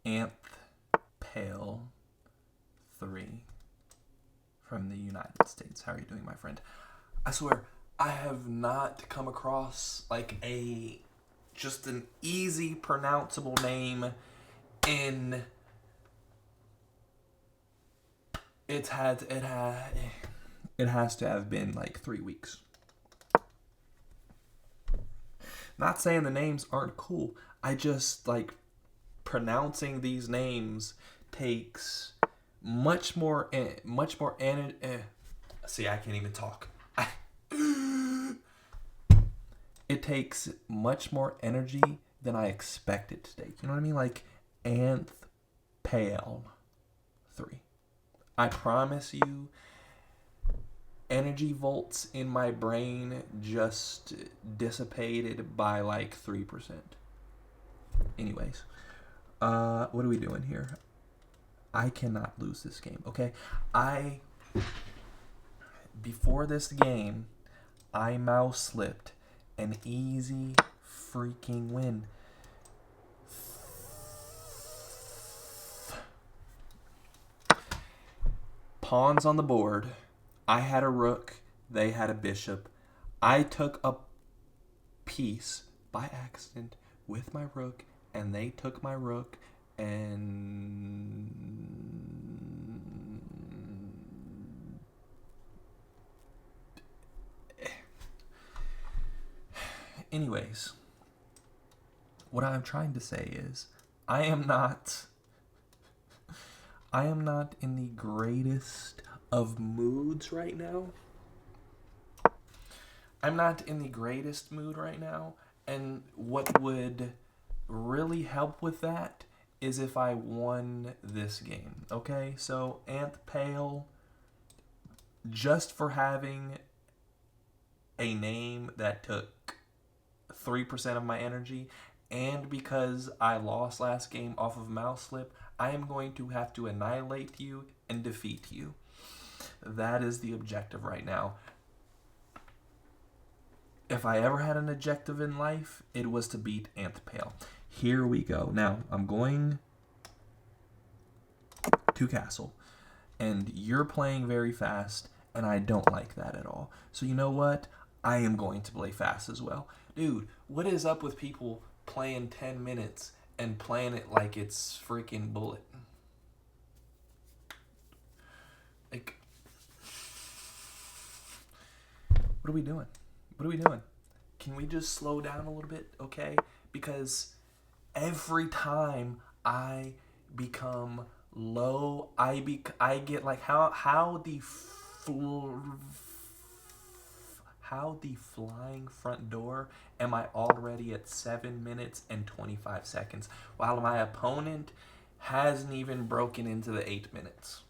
Anth Pale 3 from the United States. How are you doing, my friend? I swear, I have not come across like just an easy pronounceable name in it has to have been like 3 weeks. Not saying the names aren't cool. I just like pronouncing these names takes much more see, I can't even talk. It takes much more energy than I expected to take. You know what I mean? Like Anth Pale 3. I promise you, energy volts in my brain just dissipated by like 3%. Anyways, what are we doing here? I cannot lose this game, okay? Before this game, I mouse slipped an easy freaking win. Pawns on the board. I had a rook. They had a bishop. I took a piece by accident with my rook, and they took my rook, and anyways, what I'm trying to say is I am not in the greatest of moods right now. I'm not in the greatest mood right now, and what would really help with that is if I won this game. Okay? So, Anth Pale, just for having a name that took 3% of my energy, and because I lost last game off of mouse slip, I am going to have to annihilate you and defeat you. That is the objective right now. If I ever had an objective in life, it was to beat Anth Pale. Here we go. Now, I'm going to castle, and you're playing very fast, and I don't like that at all. So you know what? I am going to play fast as well. Dude, what is up with people playing 10 minutes and playing it like it's freaking Bullet? Like, what are we doing? What are we doing? Can we just slow down a little bit, okay? Because every time I become low, I get like how the flying front door am I already at 7 minutes and 25 seconds while my opponent hasn't even broken into the 8 minutes.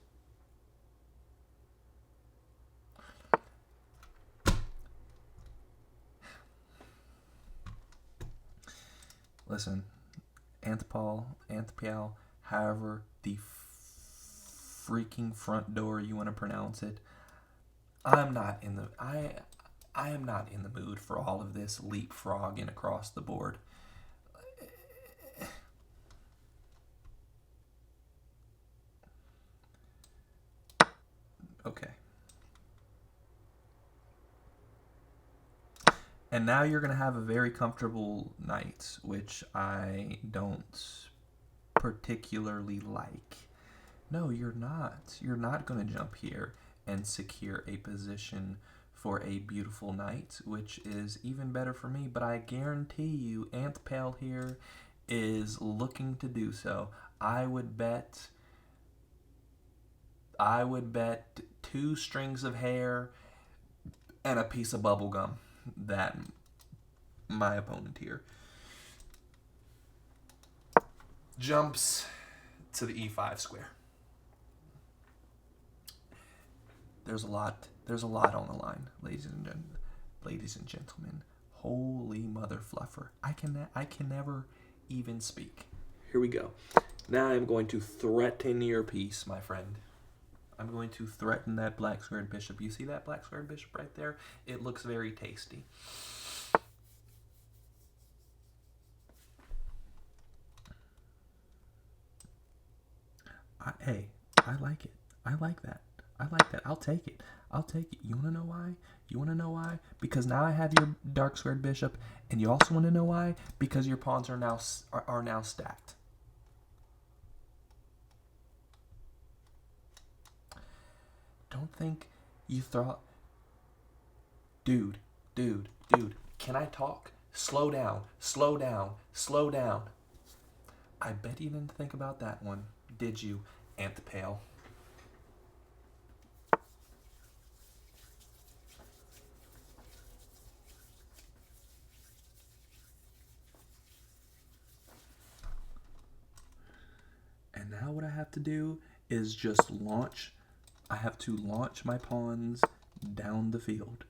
Listen, Anth Pale, however the freaking front door you want to pronounce it, I am not in the mood for all of this leapfrogging across the board. Okay. And now you're going to have a very comfortable knight, which I don't particularly like. No, you're not. You're not going to jump here and secure a position for a beautiful knight, which is even better for me. But I guarantee you, Anth Pale here is looking to do so. I would bet 2 strings of hair and a piece of bubble gum that my opponent here jumps to the e5 square. There's a lot on the line, ladies and gentlemen. Holy mother fluffer. I can never even speak. Here we go. Now I'm going to threaten your piece, my friend. I'm going to threaten that black squared bishop. You see that black squared bishop right there? It looks very tasty. Hey, I like it. I like that. I like that. I'll take it. I'll take it. You want to know why? You want to know why? Because now I have your dark squared bishop, and you also want to know why? Because your pawns are now stacked. Don't think you thought, dude, can I talk? Slow down, slow down, slow down. I bet you didn't think about that one, did you, Antpale? And now what I have to do is just launch. I have to launch my pawns down the field.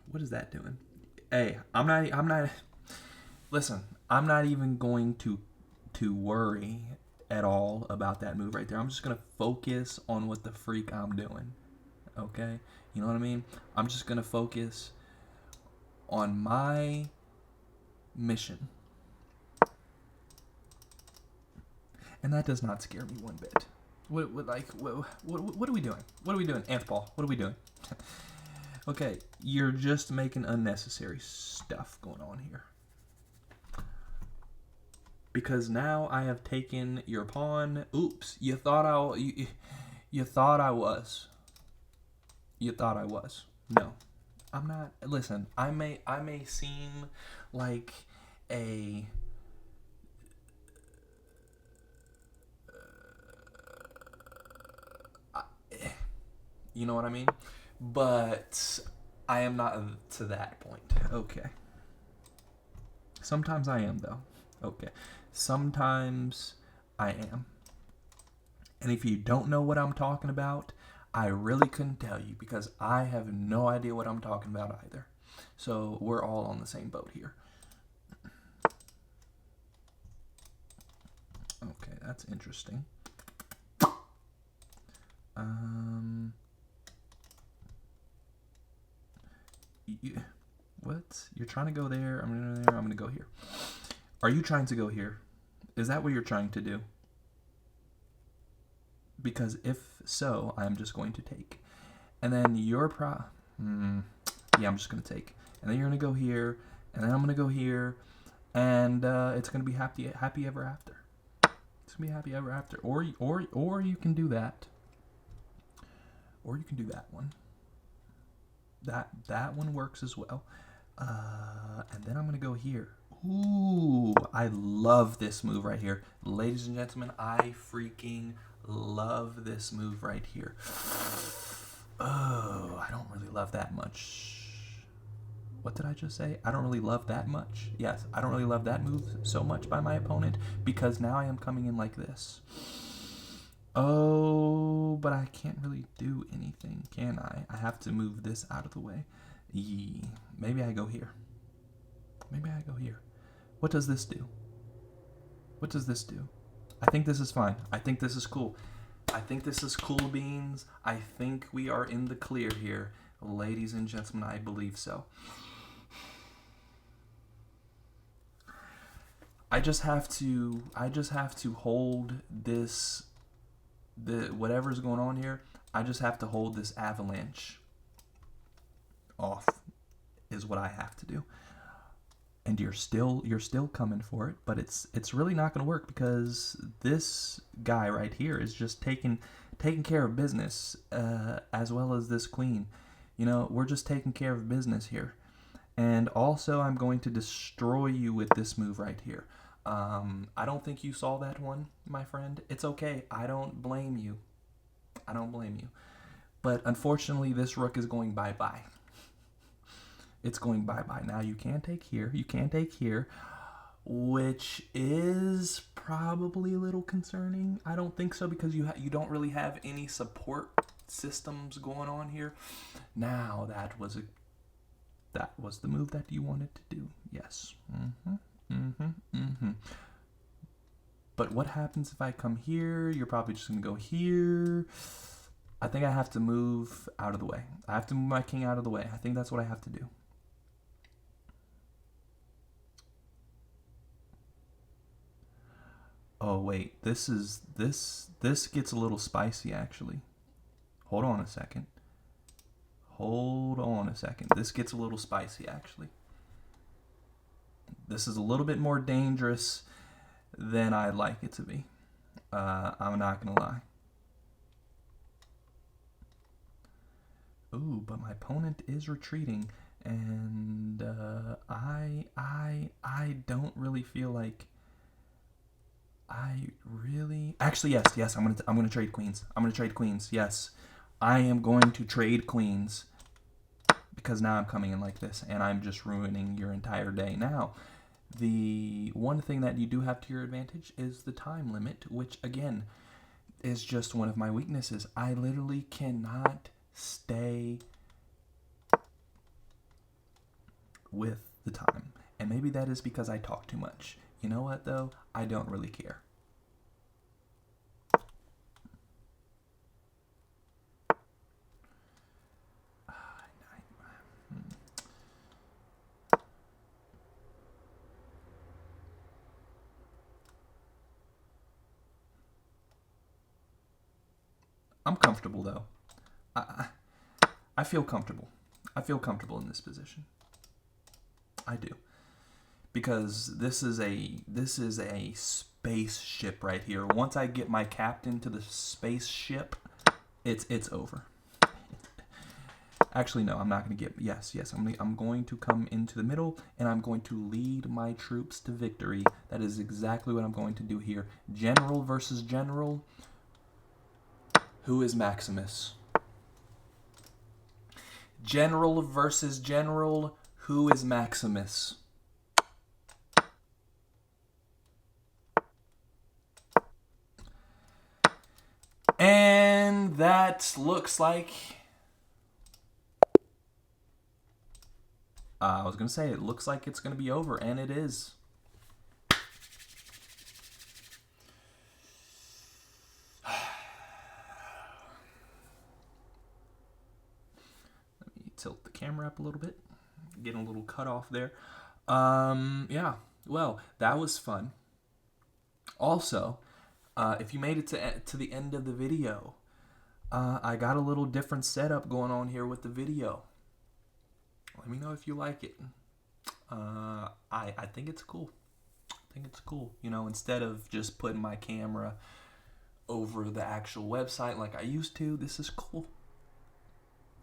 What is that doing? Hey, I'm not listen, I'm not even going to worry at all about that move right there. I'm just going to focus on what the freak I'm doing. Okay? You know what I mean? I'm just going to focus on my mission. And that does not scare me one bit. What are we doing? What are we doing? Antpal, what are we doing? Okay, you're just making unnecessary stuff going on here. Because now I have taken your pawn. Oops, you thought I was. You thought I was. No. I'm not. Listen, I may seem like a you know what I mean? But I am not to that point. Okay. Sometimes I am, though. Okay. Sometimes I am. And if you don't know what I'm talking about, I really couldn't tell you because I have no idea what I'm talking about either. So we're all on the same boat here. Okay, that's interesting. What? You're trying to go there. I'm going to go there. I'm going to go here. Are you trying to go here? Is that what you're trying to do? Because if so, I'm just going to take. And then your yeah, I'm just going to take. And then you're going to go here. And then I'm going to go here. And it's going to be happy ever after. It's going to be happy ever after. Or you can do that. Or you can do that one. That one works as well. And then I'm going to go here. Ooh, I love this move right here. Ladies and gentlemen, I freaking love this move right here. Oh, I don't really love that much. What did I just say? I don't really love that much. Yes, I don't really love that move so much by my opponent because now I am coming in like this. Oh, but I can't really do anything, can I? I have to move this out of the way. Maybe I go here. Maybe I go here. What does this do? What does this do? I think this is fine. I think this is cool. I think this is cool beans. I think we are in the clear here. Ladies and gentlemen, I believe so. I just have to hold this whatever's going on here. I just have to hold this avalanche off is what I have to do. And you're still coming for it, but it's really not going to work because this guy right here is just taking care of business, as well as this queen. You know, we're just taking care of business here. And also, I'm going to destroy you with this move right here. I don't think you saw that one, my friend. It's okay. I don't blame you. I don't blame you. But unfortunately, this rook is going bye-bye. It's going bye-bye. Now, you can take here. You can take here, which is probably a little concerning. I don't think so because you don't really have any support systems going on here. Now, that was the move that you wanted to do. Yes. But what happens if I come here? You're probably just going to go here. I think I have to move out of the way. I have to move my king out of the way. I think that's what I have to do. Oh wait, this gets a little spicy actually. Hold on a second. Hold on a second. This gets a little spicy actually. This is a little bit more dangerous than I'd like it to be. I'm not gonna lie. Ooh, but my opponent is retreating, and I don't really feel like I really. Actually, yes. I'm gonna trade queens. I'm gonna trade queens. Yes, I am going to trade queens because now I'm coming in like this, and I'm just ruining your entire day. Now, the one thing that you do have to your advantage is the time limit, which again is just one of my weaknesses. I literally cannot stay with the time. And maybe that is because I talk too much. You know what, though? I don't really care. I'm comfortable, though. I feel comfortable. I feel comfortable in this position. I do. Because this is a spaceship right here. Once I get my captain to the spaceship, it's over. Actually, no, I'm not going to get... Yes. I'm going to come into the middle, and I'm going to lead my troops to victory. That is exactly what I'm going to do here. General versus general. Who is Maximus? General versus general. Who is Maximus? And that looks like... I was going to say, it looks like it's going to be over, and it is. Let me tilt the camera up a little bit. Getting a little cut off there. Yeah, well, that was fun. Also, if you made it to the end of the video, I got a little different setup going on here with the video. Let me know if you like it. I think it's cool. I think it's cool. You know, instead of just putting my camera over the actual website like I used to, this is cool.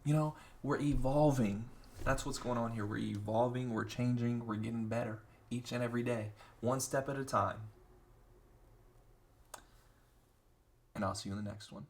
You know, we're evolving. That's what's going on here. We're evolving, we're changing, we're getting better each and every day, one step at a time. And I'll see you in the next one.